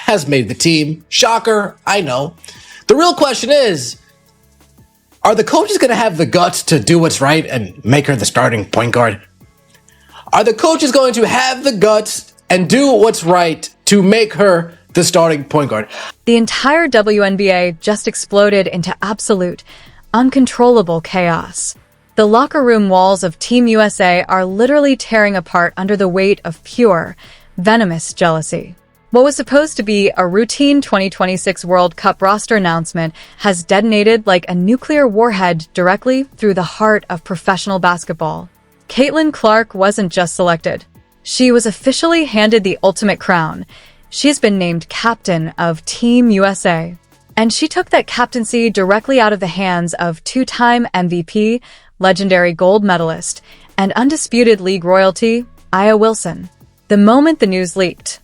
has made the team. Shocker, I know. The real question is, are the coaches going to have the guts to do what's right and make her the starting point guard? Are the coaches going to have the guts and do what's right to make her the starting point guard? The entire WNBA just exploded into absolute, uncontrollable chaos. The locker room walls of Team USA are literally tearing apart under the weight of pure, venomous jealousy. What was supposed to be a routine 2026 World Cup roster announcement has detonated like a nuclear warhead directly through the heart of professional basketball. Caitlin Clark wasn't just selected. She was officially handed the ultimate crown. She's been named captain of Team USA. And she took that captaincy directly out of the hands of two-time MVP, legendary gold medalist, and undisputed league royalty, Aya Wilson. The moment the news leaked,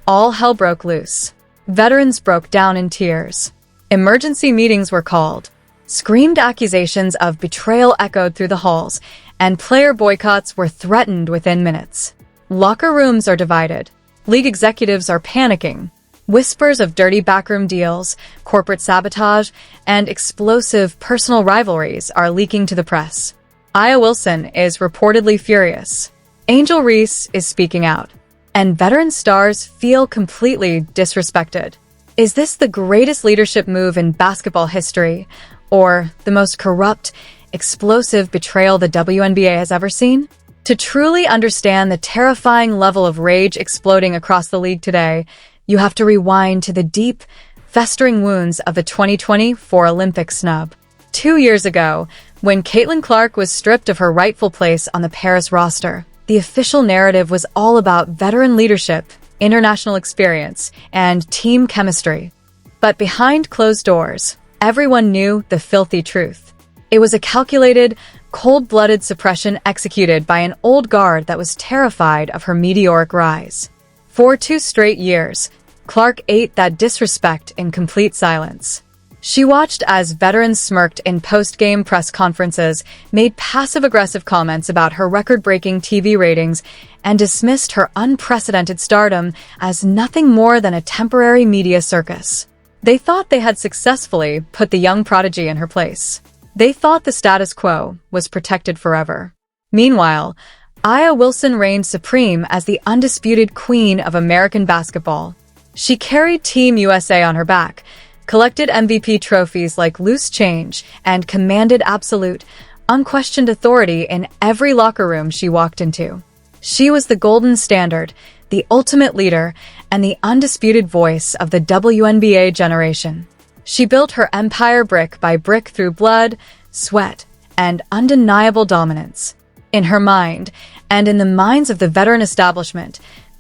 all hell broke loose. Veterans broke down in tears. Emergency meetings were called. Screamed accusations of betrayal echoed through the halls, and player boycotts were threatened within minutes. Locker rooms are divided. League executives are panicking. Whispers of dirty backroom deals, corporate sabotage, and explosive personal rivalries are leaking to the press. Aya Wilson is reportedly furious. Angel Reese is speaking out. And veteran stars feel completely disrespected. Is this the greatest leadership move in basketball history, or the most corrupt, explosive betrayal the WNBA has ever seen? To truly understand the terrifying level of rage exploding across the league today, you have to rewind to the deep, festering wounds of the 2024 Olympic snub. 2 years ago, when Caitlin Clark was stripped of her rightful place on the Paris roster, the official narrative was all about veteran leadership, international experience, and team chemistry. But behind closed doors, everyone knew the filthy truth. It was a calculated, cold-blooded suppression executed by an old guard that was terrified of her meteoric rise. For 2 straight years, Clark ate that disrespect in complete silence. She watched as veterans smirked in post-game press conferences, made passive-aggressive comments about her record-breaking TV ratings, and dismissed her unprecedented stardom as nothing more than a temporary media circus. They thought they had successfully put the young prodigy in her place. They thought the status quo was protected forever. Meanwhile, Aya Wilson reigned supreme as the undisputed queen of American basketball. She carried Team USA on her back, collected MVP trophies like loose change, and commanded absolute, unquestioned authority in every locker room she walked into. She was the golden standard, the ultimate leader, and the undisputed voice of the WNBA generation. She built her empire brick by brick through blood, sweat, and undeniable dominance. In her mind, and in the minds of the veteran establishment,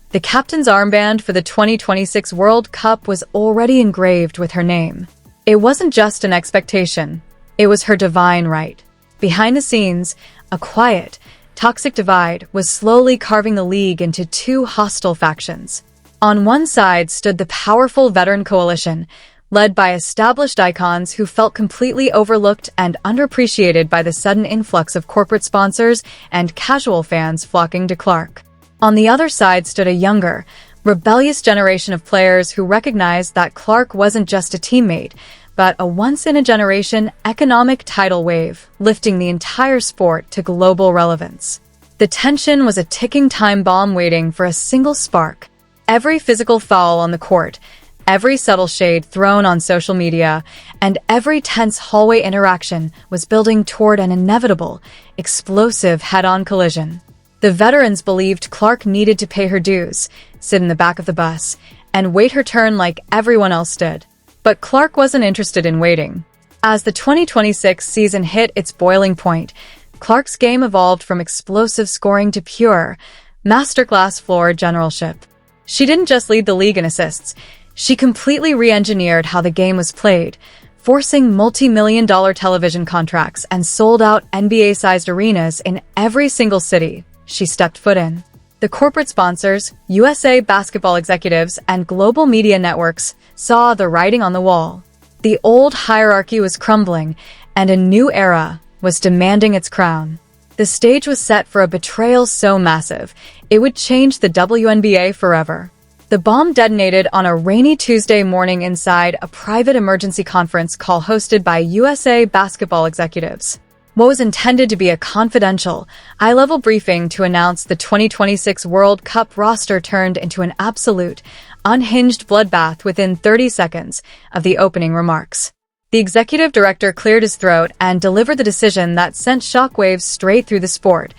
the captain's armband for the 2026 World Cup was already engraved with her name. It wasn't just an expectation, it was her divine right. Behind the scenes, a quiet, toxic divide was slowly carving the league into 2 hostile factions. On one side stood the powerful veteran coalition, led by established icons who felt completely overlooked and underappreciated by the sudden influx of corporate sponsors and casual fans flocking to Clark. On the other side stood a younger, rebellious generation of players who recognized that Clark wasn't just a teammate, but a once-in-a-generation economic tidal wave, lifting the entire sport to global relevance. The tension was a ticking time bomb waiting for a single spark. Every physical foul on the court, every subtle shade thrown on social media, and every tense hallway interaction was building toward an inevitable, explosive head-on collision. The veterans believed Clark needed to pay her dues, sit in the back of the bus, and wait her turn like everyone else did. But Clark wasn't interested in waiting. As the 2026 season hit its boiling point, Clark's game evolved from explosive scoring to pure, masterclass floor generalship. She didn't just lead the league in assists. She completely re-engineered how the game was played, forcing multi-million-dollar television contracts and sold-out NBA-sized arenas in every single city she stepped foot in. The corporate sponsors, USA basketball executives, and global media networks saw the writing on the wall. The old hierarchy was crumbling, and a new era was demanding its crown. The stage was set for a betrayal so massive, it would change the WNBA forever. The bomb detonated on a rainy Tuesday morning inside a private emergency conference call hosted by USA basketball executives. What was intended to be a confidential, eye-level briefing to announce the 2026 World Cup roster turned into an absolute, unhinged bloodbath within 30 seconds of the opening remarks. The executive director cleared his throat and delivered the decision that sent shockwaves straight through the sport.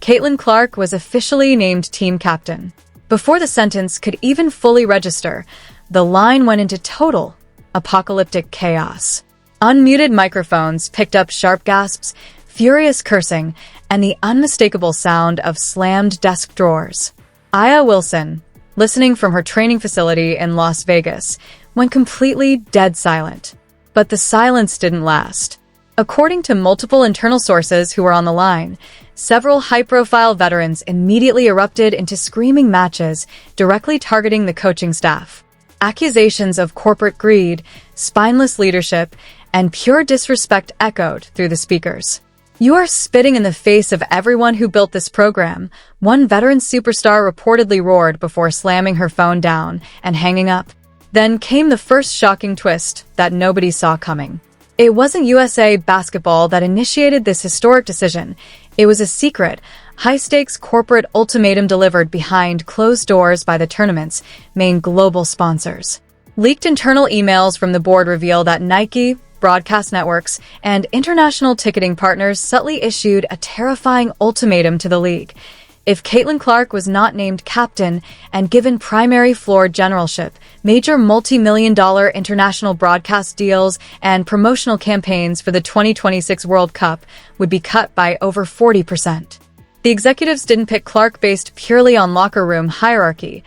Caitlin Clark was officially named team captain. Before the sentence could even fully register, the line went into total, apocalyptic chaos. Unmuted microphones picked up sharp gasps, furious cursing, and the unmistakable sound of slammed desk drawers. Aya Wilson, listening from her training facility in Las Vegas, went completely dead silent. But the silence didn't last. According to multiple internal sources who were on the line, several high-profile veterans immediately erupted into screaming matches directly targeting the coaching staff. Accusations of corporate greed, spineless leadership, and pure disrespect echoed through the speakers. "You are spitting in the face of everyone who built this program," one veteran superstar reportedly roared before slamming her phone down and hanging up. Then came the first shocking twist that nobody saw coming. It wasn't USA basketball that initiated this historic decision. It was a secret, high-stakes corporate ultimatum delivered behind closed doors by the tournament's main global sponsors. Leaked internal emails from the board reveal that Nike, broadcast networks, and international ticketing partners subtly issued a terrifying ultimatum to the league. If Caitlin Clark was not named captain and given primary floor generalship, major multi-million-dollar international broadcast deals and promotional campaigns for the 2026 World Cup would be cut by over 40%. The executives didn't pick Clark based purely on locker room hierarchy.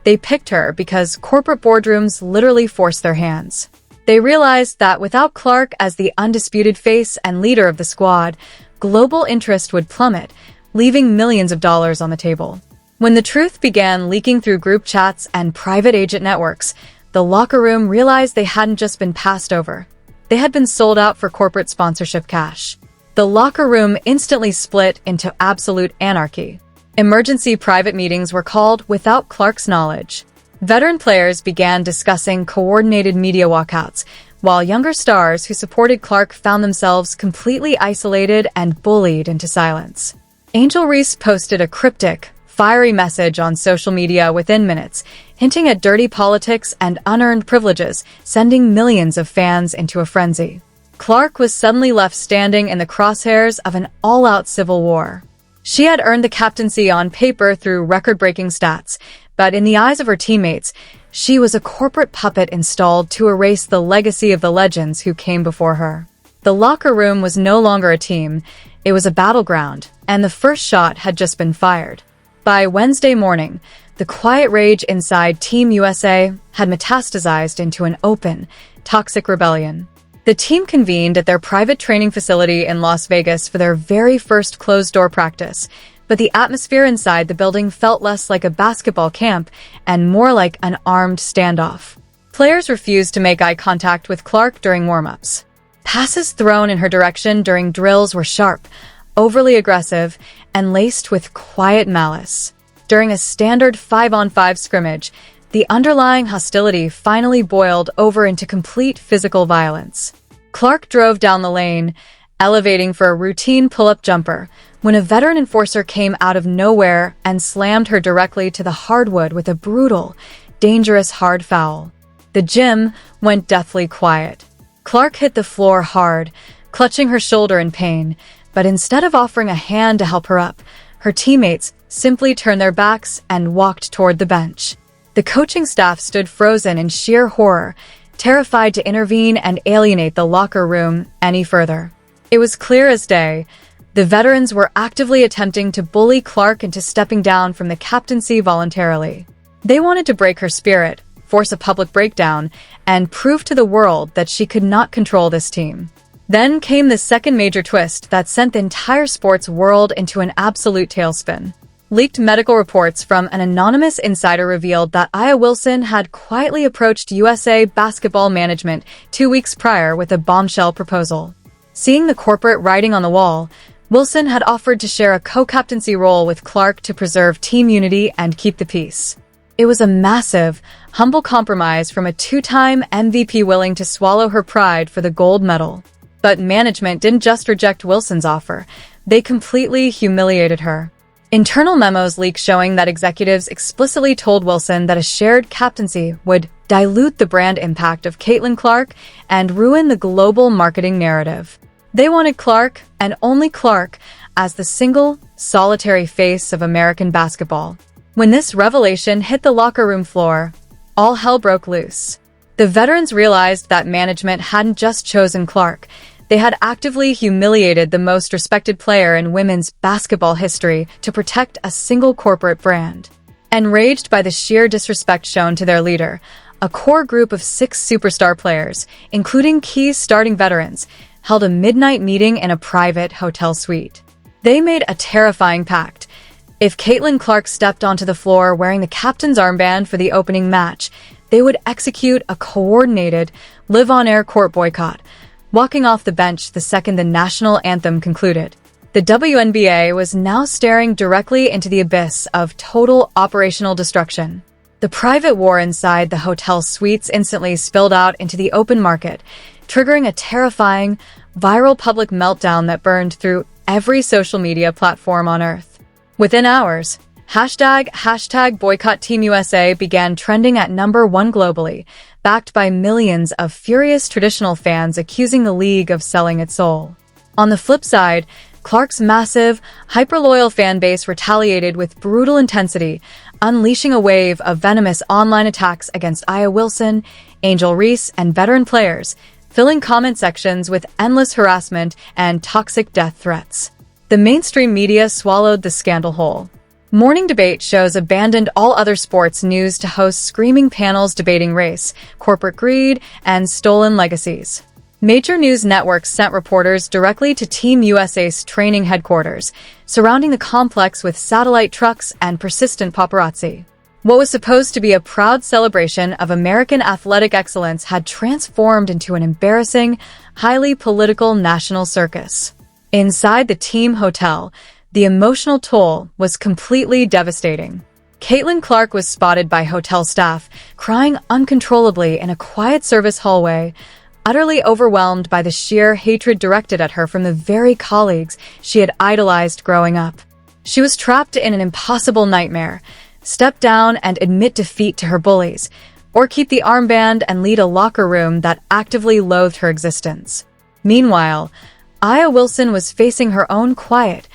They picked her because corporate boardrooms literally forced their hands. They realized that without Clark as the undisputed face and leader of the squad, global interest would plummet, leaving millions of dollars on the table. When the truth began leaking through group chats and private agent networks, the locker room realized they hadn't just been passed over. They had been sold out for corporate sponsorship cash. The locker room instantly split into absolute anarchy. Emergency private meetings were called without Clark's knowledge. Veteran players began discussing coordinated media walkouts, while younger stars who supported Clark found themselves completely isolated and bullied into silence. Angel Reese posted a cryptic, fiery message on social media within minutes, hinting at dirty politics and unearned privileges, sending millions of fans into a frenzy. Clark was suddenly left standing in the crosshairs of an all-out civil war. She had earned the captaincy on paper through record-breaking stats, but in the eyes of her teammates, she was a corporate puppet installed to erase the legacy of the legends who came before her. The locker room was no longer a team. It was a battleground, and the first shot had just been fired. By Wednesday morning, the quiet rage inside Team USA had metastasized into an open, toxic rebellion. The team convened at their private training facility in Las Vegas for their very first closed-door practice, but the atmosphere inside the building felt less like a basketball camp and more like an armed standoff. Players refused to make eye contact with Clark during warm-ups. Passes thrown in her direction during drills were sharp, overly aggressive, and laced with quiet malice. During a standard 5-on-5 scrimmage, the underlying hostility finally boiled over into complete physical violence. Clark drove down the lane, elevating for a routine pull-up jumper, when a veteran enforcer came out of nowhere and slammed her directly to the hardwood with a brutal, dangerous hard foul. The gym went deathly quiet. Clark hit the floor hard, clutching her shoulder in pain, but instead of offering a hand to help her up, her teammates simply turned their backs and walked toward the bench. The coaching staff stood frozen in sheer horror, terrified to intervene and alienate the locker room any further. It was clear as day. The veterans were actively attempting to bully Clark into stepping down from the captaincy voluntarily. They wanted to break her spirit, force a public breakdown, and prove to the world that she could not control this team. Then came the second major twist that sent the entire sports world into an absolute tailspin. Leaked medical reports from an anonymous insider revealed that Aya Wilson had quietly approached USA basketball management 2 weeks prior with a bombshell proposal. Seeing the corporate writing on the wall, Wilson had offered to share a co-captaincy role with Clark to preserve team unity and keep the peace. It was a massive, humble compromise from a two-time MVP willing to swallow her pride for the gold medal. But management didn't just reject Wilson's offer. They completely humiliated her. Internal memos leaked showing that executives explicitly told Wilson that a shared captaincy would dilute the brand impact of Caitlin Clark and ruin the global marketing narrative. They wanted Clark, and only Clark, as the single, solitary face of American basketball. When this revelation hit the locker room floor, all hell broke loose. The veterans realized that management hadn't just chosen Clark. They had actively humiliated the most respected player in women's basketball history to protect a single corporate brand. Enraged by the sheer disrespect shown to their leader, a core group of 6 superstar players, including key starting veterans, held a midnight meeting in a private hotel suite. They made a terrifying pact. If Caitlin Clark stepped onto the floor wearing the captain's armband for the opening match, they would execute a coordinated, live-on-air court boycott, walking off the bench the second the national anthem concluded. The WNBA was now staring directly into the abyss of total operational destruction. The private war inside the hotel suites instantly spilled out into the open market, triggering a terrifying, viral public meltdown that burned through every social media platform on Earth. Within hours, hashtag boycott Team USA began trending at #1 globally, backed by millions of furious traditional fans accusing the league of selling its soul. On the flip side, Clark's massive, hyper-loyal fan base retaliated with brutal intensity, unleashing a wave of venomous online attacks against Aya Wilson, Angel Reese, and veteran players, filling comment sections with endless harassment and toxic death threats. The mainstream media swallowed the scandal whole. Morning debate shows abandoned all other sports news to host screaming panels debating race, corporate greed, and stolen legacies. Major news networks sent reporters directly to Team USA's training headquarters, surrounding the complex with satellite trucks and persistent paparazzi. What was supposed to be a proud celebration of American athletic excellence had transformed into an embarrassing, highly political national circus. Inside the team hotel, the emotional toll was completely devastating. Caitlin Clark was spotted by hotel staff, crying uncontrollably in a quiet service hallway, utterly overwhelmed by the sheer hatred directed at her from the very colleagues she had idolized growing up. She was trapped in an impossible nightmare: step down and admit defeat to her bullies, or keep the armband and lead a locker room that actively loathed her existence. Meanwhile, Aya Wilson was facing her own quiet,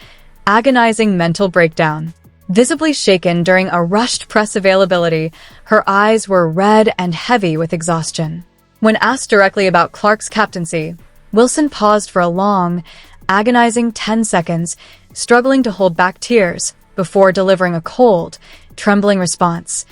agonizing mental breakdown. Visibly shaken during a rushed press availability, her eyes were red and heavy with exhaustion. When asked directly about Clark's captaincy, Wilson paused for a long, agonizing 10 seconds, struggling to hold back tears, before delivering a cold, trembling response.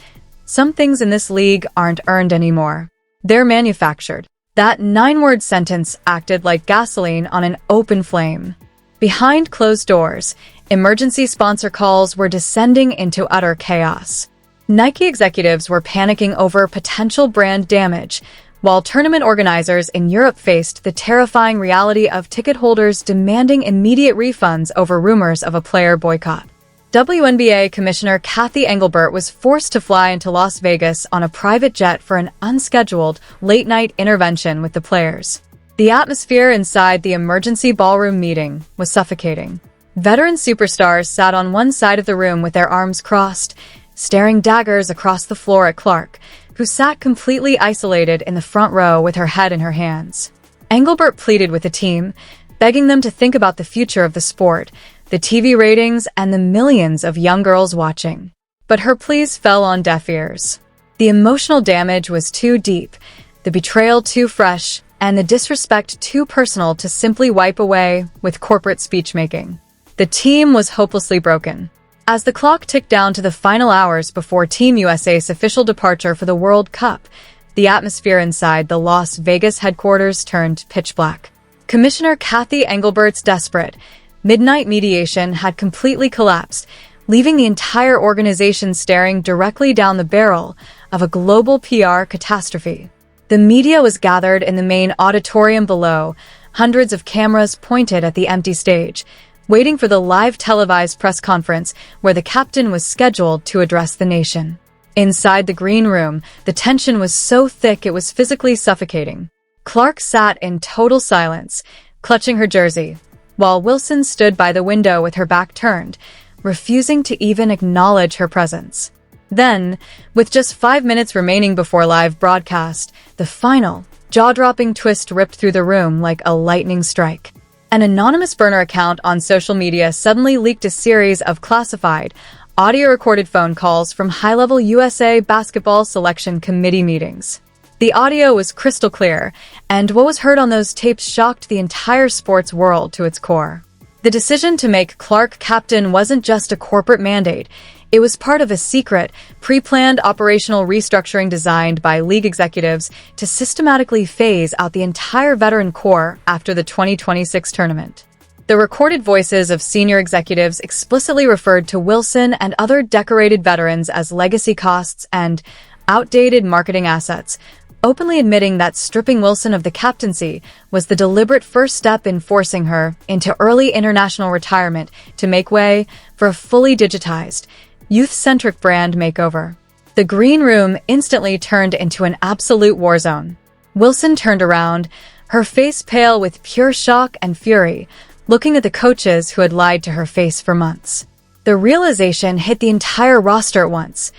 "Some things in this league aren't earned anymore. They're manufactured." That 9-word sentence acted like gasoline on an open flame. Behind closed doors, emergency sponsor calls were descending into utter chaos. Nike executives were panicking over potential brand damage, while tournament organizers in Europe faced the terrifying reality of ticket holders demanding immediate refunds over rumors of a player boycott. WNBA Commissioner Kathy Engelbert was forced to fly into Las Vegas on a private jet for an unscheduled, late-night intervention with the players. The atmosphere inside the emergency ballroom meeting was suffocating. Veteran superstars sat on one side of the room with their arms crossed, staring daggers across the floor at Clark, who sat completely isolated in the front row with her head in her hands. Engelbert pleaded with the team, begging them to think about the future of the sport, the TV ratings, and the millions of young girls watching. But her pleas fell on deaf ears. The emotional damage was too deep, the betrayal too fresh, and the disrespect too personal to simply wipe away with corporate speechmaking. The team was hopelessly broken. As the clock ticked down to the final hours before Team USA's official departure for the World Cup, the atmosphere inside the Las Vegas headquarters turned pitch black. Commissioner Kathy Engelbert's desperate, midnight mediation had completely collapsed, leaving the entire organization staring directly down the barrel of a global PR catastrophe. The media was gathered in the main auditorium below, hundreds of cameras pointed at the empty stage, waiting for the live televised press conference where the captain was scheduled to address the nation. Inside the green room, the tension was so thick it was physically suffocating. Clark sat in total silence, clutching her jersey, while Wilson stood by the window with her back turned, refusing to even acknowledge her presence. Then, with just 5 minutes remaining before live broadcast, the final, jaw-dropping twist ripped through the room like a lightning strike. An anonymous burner account on social media suddenly leaked a series of classified, audio-recorded phone calls from high-level USA basketball selection committee meetings. The audio was crystal clear, and what was heard on those tapes shocked the entire sports world to its core. The decision to make Clark captain wasn't just a corporate mandate. It was part of a secret, pre-planned operational restructuring designed by league executives to systematically phase out the entire veteran core after the 2026 tournament. The recorded voices of senior executives explicitly referred to Wilson and other decorated veterans as legacy costs and outdated marketing assets, openly admitting that stripping Wilson of the captaincy was the deliberate first step in forcing her into early international retirement to make way for a fully digitized, youth-centric brand makeover. The green room instantly turned into an absolute war zone. Wilson turned around, her face pale with pure shock and fury, looking at the coaches who had lied to her face for months. The realization hit the entire roster at once.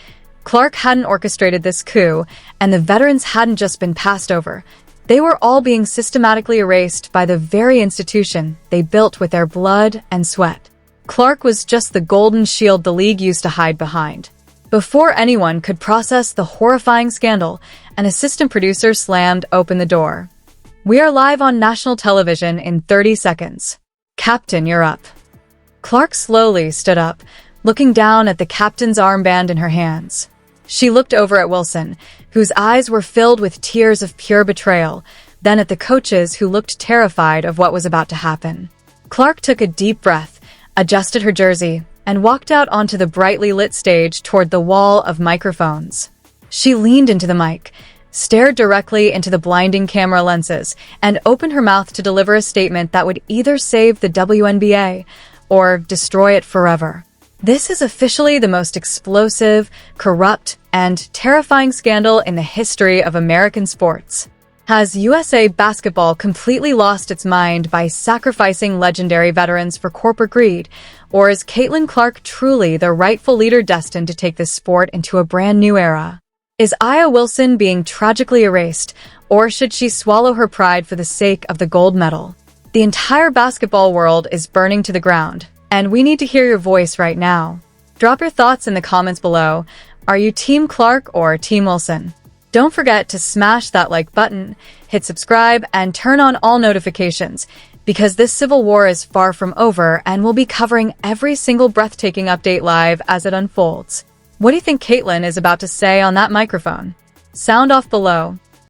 Clark hadn't orchestrated this coup, and the veterans hadn't just been passed over. They were all being systematically erased by the very institution they built with their blood and sweat. Clark was just the golden shield the league used to hide behind. Before anyone could process the horrifying scandal, an assistant producer slammed open the door. "We are live on national television in 30 seconds. Captain, you're up." Clark slowly stood up, looking down at the captain's armband in her hands. She looked over at Wilson, whose eyes were filled with tears of pure betrayal, then at the coaches who looked terrified of what was about to happen. Clark took a deep breath, adjusted her jersey, and walked out onto the brightly lit stage toward the wall of microphones. She leaned into the mic, stared directly into the blinding camera lenses, and opened her mouth to deliver a statement that would either save the WNBA or destroy it forever. This is officially the most explosive, corrupt, and terrifying scandal in the history of American sports. Has USA basketball completely lost its mind by sacrificing legendary veterans for corporate greed, or is Caitlin Clark truly the rightful leader destined to take this sport into a brand new era? Is Aya Wilson being tragically erased, or should she swallow her pride for the sake of the gold medal? The entire basketball world is burning to the ground, and we need to hear your voice right now. Drop your thoughts in the comments below. Are you Team Clark or Team Wilson? Don't forget to smash that like button, hit subscribe, and turn on all notifications, because this civil war is far from over and we'll be covering every single breathtaking update live as it unfolds. What do you think Caitlin is about to say on that microphone? Sound off below.